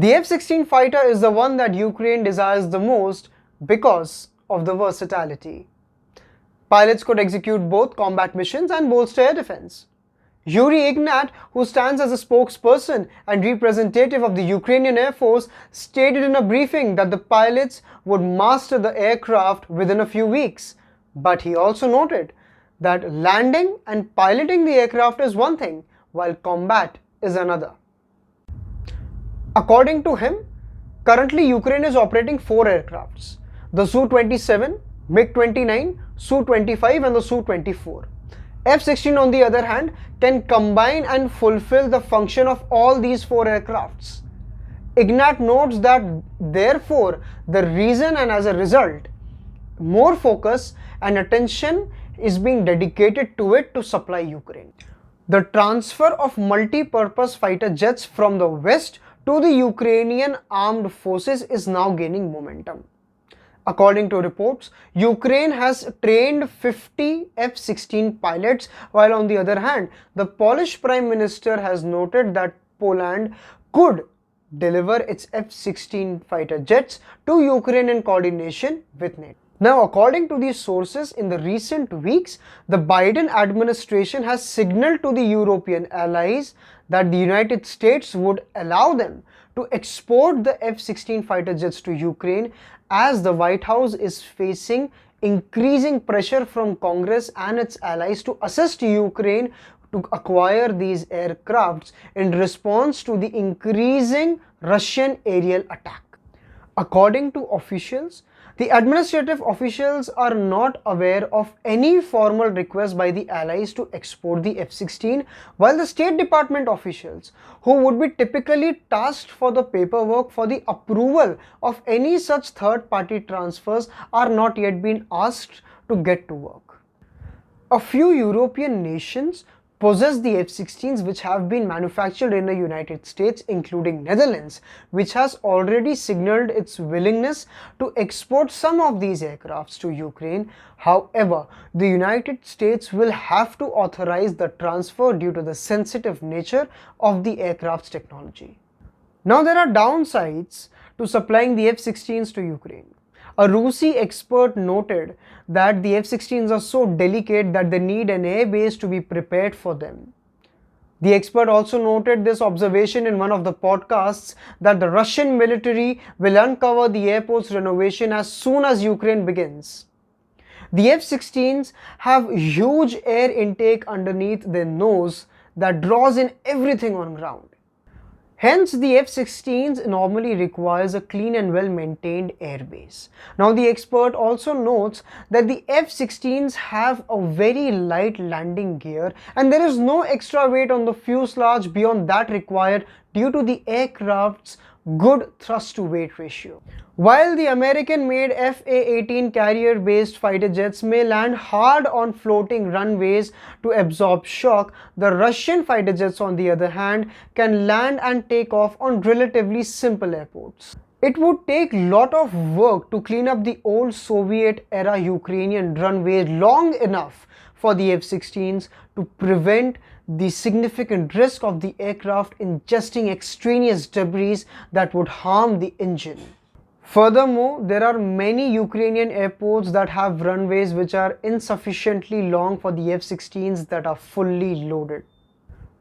The F-16 fighter is the one that Ukraine desires the most because of the versatility. Pilots could execute both combat missions and bolster air defense. Yuri Ignat, who stands as a spokesperson and representative of the Ukrainian Air Force, stated in a briefing that the pilots would master the aircraft within a few weeks. But he also noted that landing and piloting the aircraft is one thing, while combat is another. According to him, currently Ukraine is operating 4 aircrafts: the Su-27, MiG-29, Su-25 and the Su-24. F-16 on the other hand can combine and fulfill the function of all these 4 aircrafts. Ignat notes that therefore the reason and as a result, more focus and attention is being dedicated to it to supply Ukraine. The transfer of multi-purpose fighter jets from the West to the Ukrainian armed forces is now gaining momentum. According to reports, Ukraine has trained 50 F-16 pilots, while on the other hand, the Polish Prime Minister has noted that Poland could deliver its F-16 fighter jets to Ukraine in coordination with NATO. Now, according to these sources, in the recent weeks, the Biden administration has signaled to the European allies that the United States would allow them to export the F-16 fighter jets to Ukraine, as the White House is facing increasing pressure from Congress and its allies to assist Ukraine to acquire these aircrafts in response to the increasing Russian aerial attack. According to officials, the administrative officials are not aware of any formal request by the allies to export the F-16, while the State Department officials, who would be typically tasked for the paperwork for the approval of any such third-party transfers, are not yet been asked to get to work. A few European nations possess the F-16s which have been manufactured in the United States, including Netherlands, which has already signaled its willingness to export some of these aircrafts to Ukraine. However, the United States will have to authorize the transfer due to the sensitive nature of the aircraft's technology. Now, there are downsides to supplying the F-16s to Ukraine. A Rusi expert noted that the F-16s are so delicate that they need an air base to be prepared for them. The expert also noted this observation in one of the podcasts, that the Russian military will uncover the airport's renovation as soon as Ukraine begins. The F-16s have huge air intake underneath their nose that draws in everything on ground. Hence, the F-16s normally requires a clean and well-maintained airbase. Now, the expert also notes that the F-16s have a very light landing gear and there is no extra weight on the fuselage beyond that required due to the aircraft's good thrust-to-weight ratio. While the American-made F-A-18 carrier-based fighter jets may land hard on floating runways to absorb shock, the Russian fighter jets, on the other hand, can land and take off on relatively simple airports. It would take a lot of work to clean up the old Soviet-era Ukrainian runways long enough for the F-16s to prevent the significant risk of the aircraft ingesting extraneous debris that would harm the engine. Furthermore, there are many Ukrainian airports that have runways which are insufficiently long for the F-16s that are fully loaded.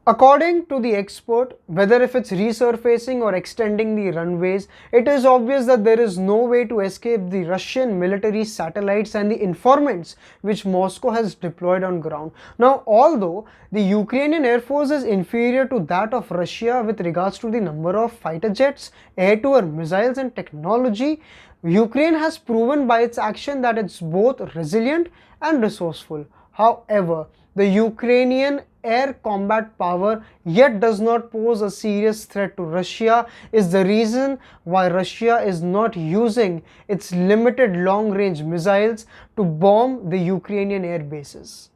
According to the expert, whether if it's resurfacing or extending the runways, it is obvious that there is no way to escape the Russian military satellites and the informants which Moscow has deployed on ground. Now, although the Ukrainian Air Force is inferior to that of Russia with regards to the number of fighter jets, air-to-air missiles and technology, Ukraine has proven by its action that it's both resilient and resourceful. However, the Ukrainian air combat power yet does not pose a serious threat to Russia is the reason why Russia is not using its limited long-range missiles to bomb the Ukrainian air bases.